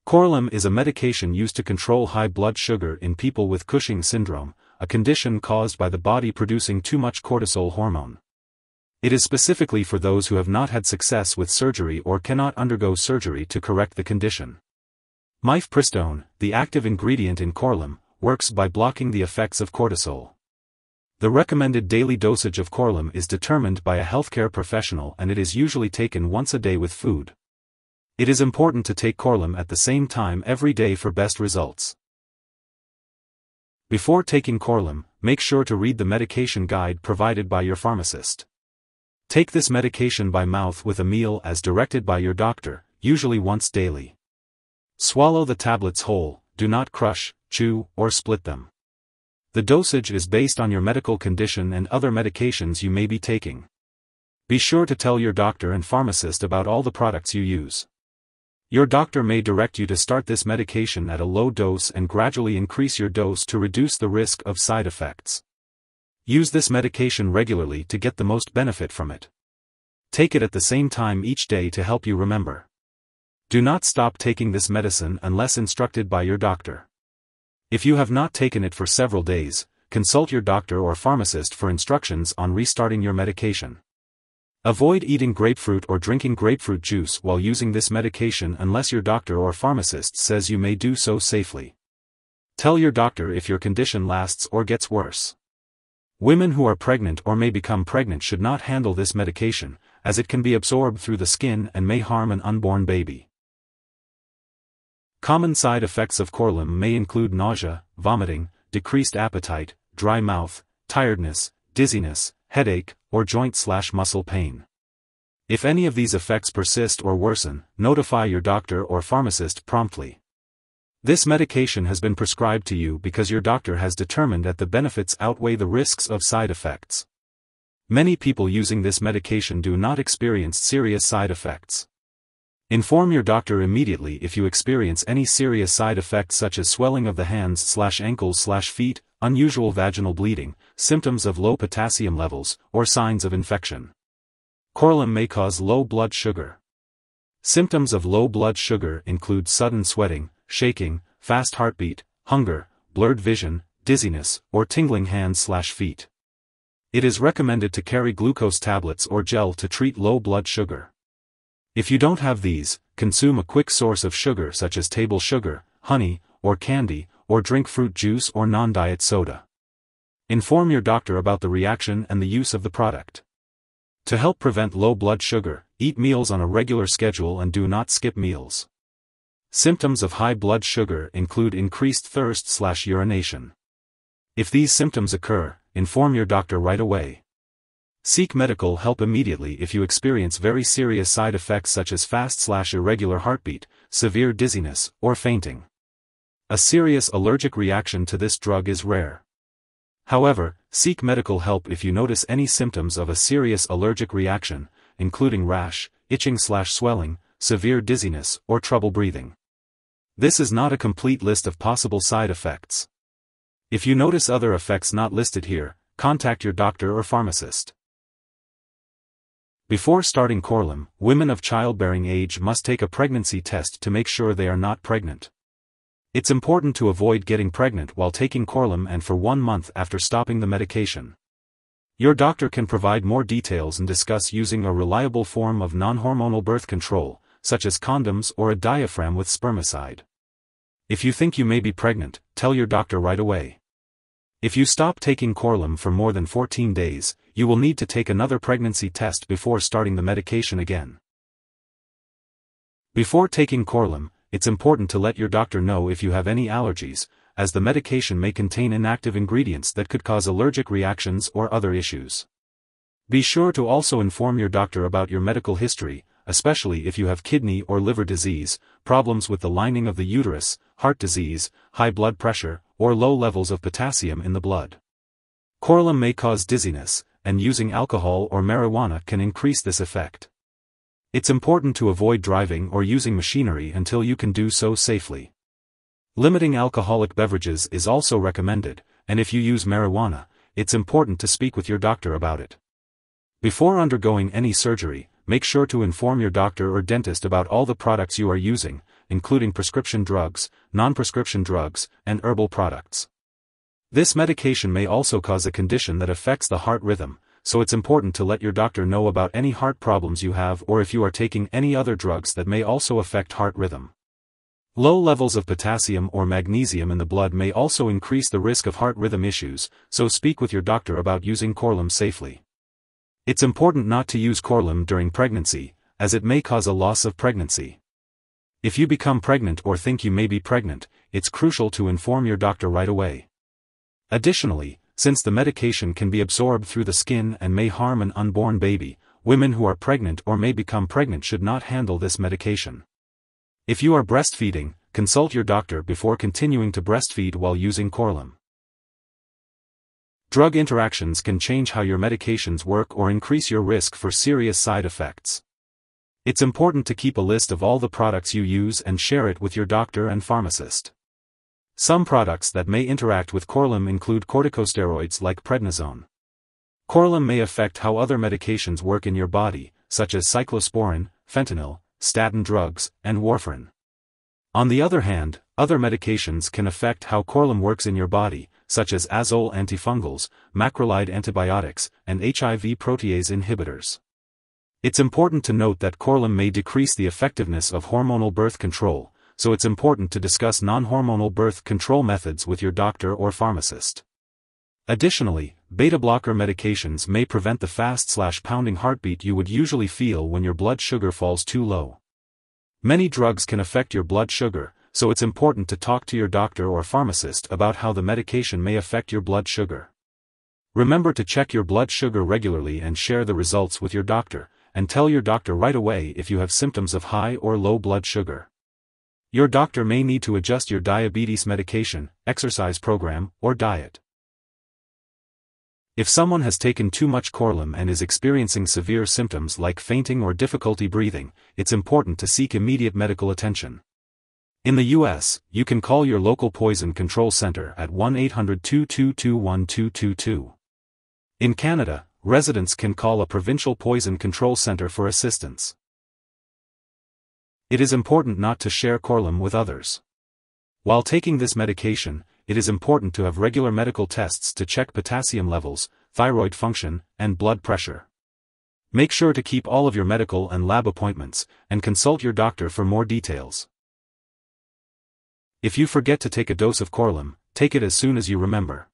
Korlym is a medication used to control high blood sugar in people with Cushing syndrome, a condition caused by the body producing too much cortisol hormone. It is specifically for those who have not had success with surgery or cannot undergo surgery to correct the condition. Mifepristone, the active ingredient in Korlym, works by blocking the effects of cortisol. The recommended daily dosage of Korlym is determined by a healthcare professional, and it is usually taken once a day with food. It is important to take Korlym at the same time every day for best results. Before taking Korlym, make sure to read the medication guide provided by your pharmacist. Take this medication by mouth with a meal as directed by your doctor, usually once daily. Swallow the tablets whole, do not crush, chew, or split them. The dosage is based on your medical condition and other medications you may be taking. Be sure to tell your doctor and pharmacist about all the products you use. Your doctor may direct you to start this medication at a low dose and gradually increase your dose to reduce the risk of side effects. Use this medication regularly to get the most benefit from it. Take it at the same time each day to help you remember. Do not stop taking this medicine unless instructed by your doctor. If you have not taken it for several days, consult your doctor or pharmacist for instructions on restarting your medication. Avoid eating grapefruit or drinking grapefruit juice while using this medication unless your doctor or pharmacist says you may do so safely. Tell your doctor if your condition lasts or gets worse. Women who are pregnant or may become pregnant should not handle this medication, as it can be absorbed through the skin and may harm an unborn baby. Common side effects of Korlym may include nausea, vomiting, decreased appetite, dry mouth, tiredness, dizziness, headache, or joint/muscle pain. If any of these effects persist or worsen, notify your doctor or pharmacist promptly. This medication has been prescribed to you because your doctor has determined that the benefits outweigh the risks of side effects. Many people using this medication do not experience serious side effects. Inform your doctor immediately if you experience any serious side effects such as swelling of the hands/ankles/feet, unusual vaginal bleeding, symptoms of low potassium levels, or signs of infection. Korlym may cause low blood sugar. Symptoms of low blood sugar include sudden sweating, shaking, fast heartbeat, hunger, blurred vision, dizziness, or tingling hands/feet. It is recommended to carry glucose tablets or gel to treat low blood sugar. If you don't have these, consume a quick source of sugar such as table sugar, honey, or candy, or drink fruit juice or non-diet soda. Inform your doctor about the reaction and the use of the product. To help prevent low blood sugar, eat meals on a regular schedule and do not skip meals. Symptoms of high blood sugar include increased thirst/urination. If these symptoms occur, inform your doctor right away. Seek medical help immediately if you experience very serious side effects such as fast/irregular heartbeat, severe dizziness, or fainting. A serious allergic reaction to this drug is rare. However, seek medical help if you notice any symptoms of a serious allergic reaction, including rash, itching/swelling, severe dizziness, or trouble breathing. This is not a complete list of possible side effects. If you notice other effects not listed here, contact your doctor or pharmacist. Before starting Korlym, women of childbearing age must take a pregnancy test to make sure they are not pregnant. It's important to avoid getting pregnant while taking Korlym and for 1 month after stopping the medication. Your doctor can provide more details and discuss using a reliable form of non-hormonal birth control, such as condoms or a diaphragm with spermicide. If you think you may be pregnant, tell your doctor right away. If you stop taking Korlym for more than 14 days, you will need to take another pregnancy test before starting the medication again. Before taking Korlym, it's important to let your doctor know if you have any allergies, as the medication may contain inactive ingredients that could cause allergic reactions or other issues. Be sure to also inform your doctor about your medical history, especially if you have kidney or liver disease, problems with the lining of the uterus, heart disease, high blood pressure, or low levels of potassium in the blood. Korlym may cause dizziness, and using alcohol or marijuana can increase this effect. It's important to avoid driving or using machinery until you can do so safely. Limiting alcoholic beverages is also recommended, and if you use marijuana, it's important to speak with your doctor about it. Before undergoing any surgery, make sure to inform your doctor or dentist about all the products you are using, including prescription drugs, non-prescription drugs, and herbal products. This medication may also cause a condition that affects the heart rhythm, so it's important to let your doctor know about any heart problems you have or if you are taking any other drugs that may also affect heart rhythm. Low levels of potassium or magnesium in the blood may also increase the risk of heart rhythm issues, so speak with your doctor about using Korlym safely. It's important not to use Korlym during pregnancy, as it may cause a loss of pregnancy. If you become pregnant or think you may be pregnant, it's crucial to inform your doctor right away. Additionally, since the medication can be absorbed through the skin and may harm an unborn baby, women who are pregnant or may become pregnant should not handle this medication. If you are breastfeeding, consult your doctor before continuing to breastfeed while using Korlym. Drug interactions can change how your medications work or increase your risk for serious side effects. It's important to keep a list of all the products you use and share it with your doctor and pharmacist. Some products that may interact with Korlym include corticosteroids like prednisone. Korlym may affect how other medications work in your body, such as cyclosporin, fentanyl, statin drugs, and warfarin. On the other hand, other medications can affect how Korlym works in your body, such as azole antifungals, macrolide antibiotics, and HIV protease inhibitors. It's important to note that Korlym may decrease the effectiveness of hormonal birth control, so it's important to discuss non-hormonal birth control methods with your doctor or pharmacist. Additionally, beta-blocker medications may prevent the fast/pounding heartbeat you would usually feel when your blood sugar falls too low. Many drugs can affect your blood sugar, so it's important to talk to your doctor or pharmacist about how the medication may affect your blood sugar. Remember to check your blood sugar regularly and share the results with your doctor, and tell your doctor right away if you have symptoms of high or low blood sugar. Your doctor may need to adjust your diabetes medication, exercise program, or diet. If someone has taken too much Korlym and is experiencing severe symptoms like fainting or difficulty breathing, it's important to seek immediate medical attention. In the U.S., you can call your local poison control center at 1-800-222-1222. In Canada, residents can call a provincial poison control center for assistance. It is important not to share Korlym with others. While taking this medication, it is important to have regular medical tests to check potassium levels, thyroid function, and blood pressure. Make sure to keep all of your medical and lab appointments, and consult your doctor for more details. If you forget to take a dose of Korlym, take it as soon as you remember.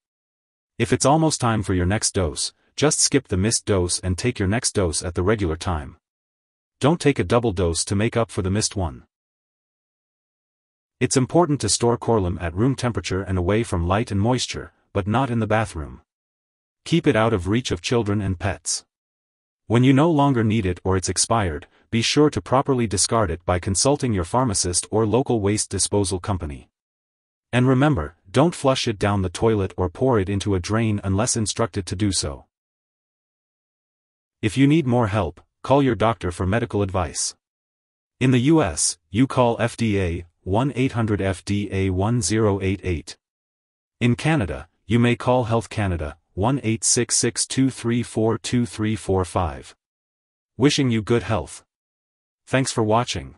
If it's almost time for your next dose, just skip the missed dose and take your next dose at the regular time. Don't take a double dose to make up for the missed one. It's important to store Korlym at room temperature and away from light and moisture, but not in the bathroom. Keep it out of reach of children and pets. When you no longer need it or it's expired, be sure to properly discard it by consulting your pharmacist or local waste disposal company. And remember, don't flush it down the toilet or pour it into a drain unless instructed to do so. If you need more help, call your doctor for medical advice. In the U.S., you call FDA 1-800-FDA-1088. In Canada, you may call Health Canada 1-866-234-2345. Wishing you good health. Thanks for watching.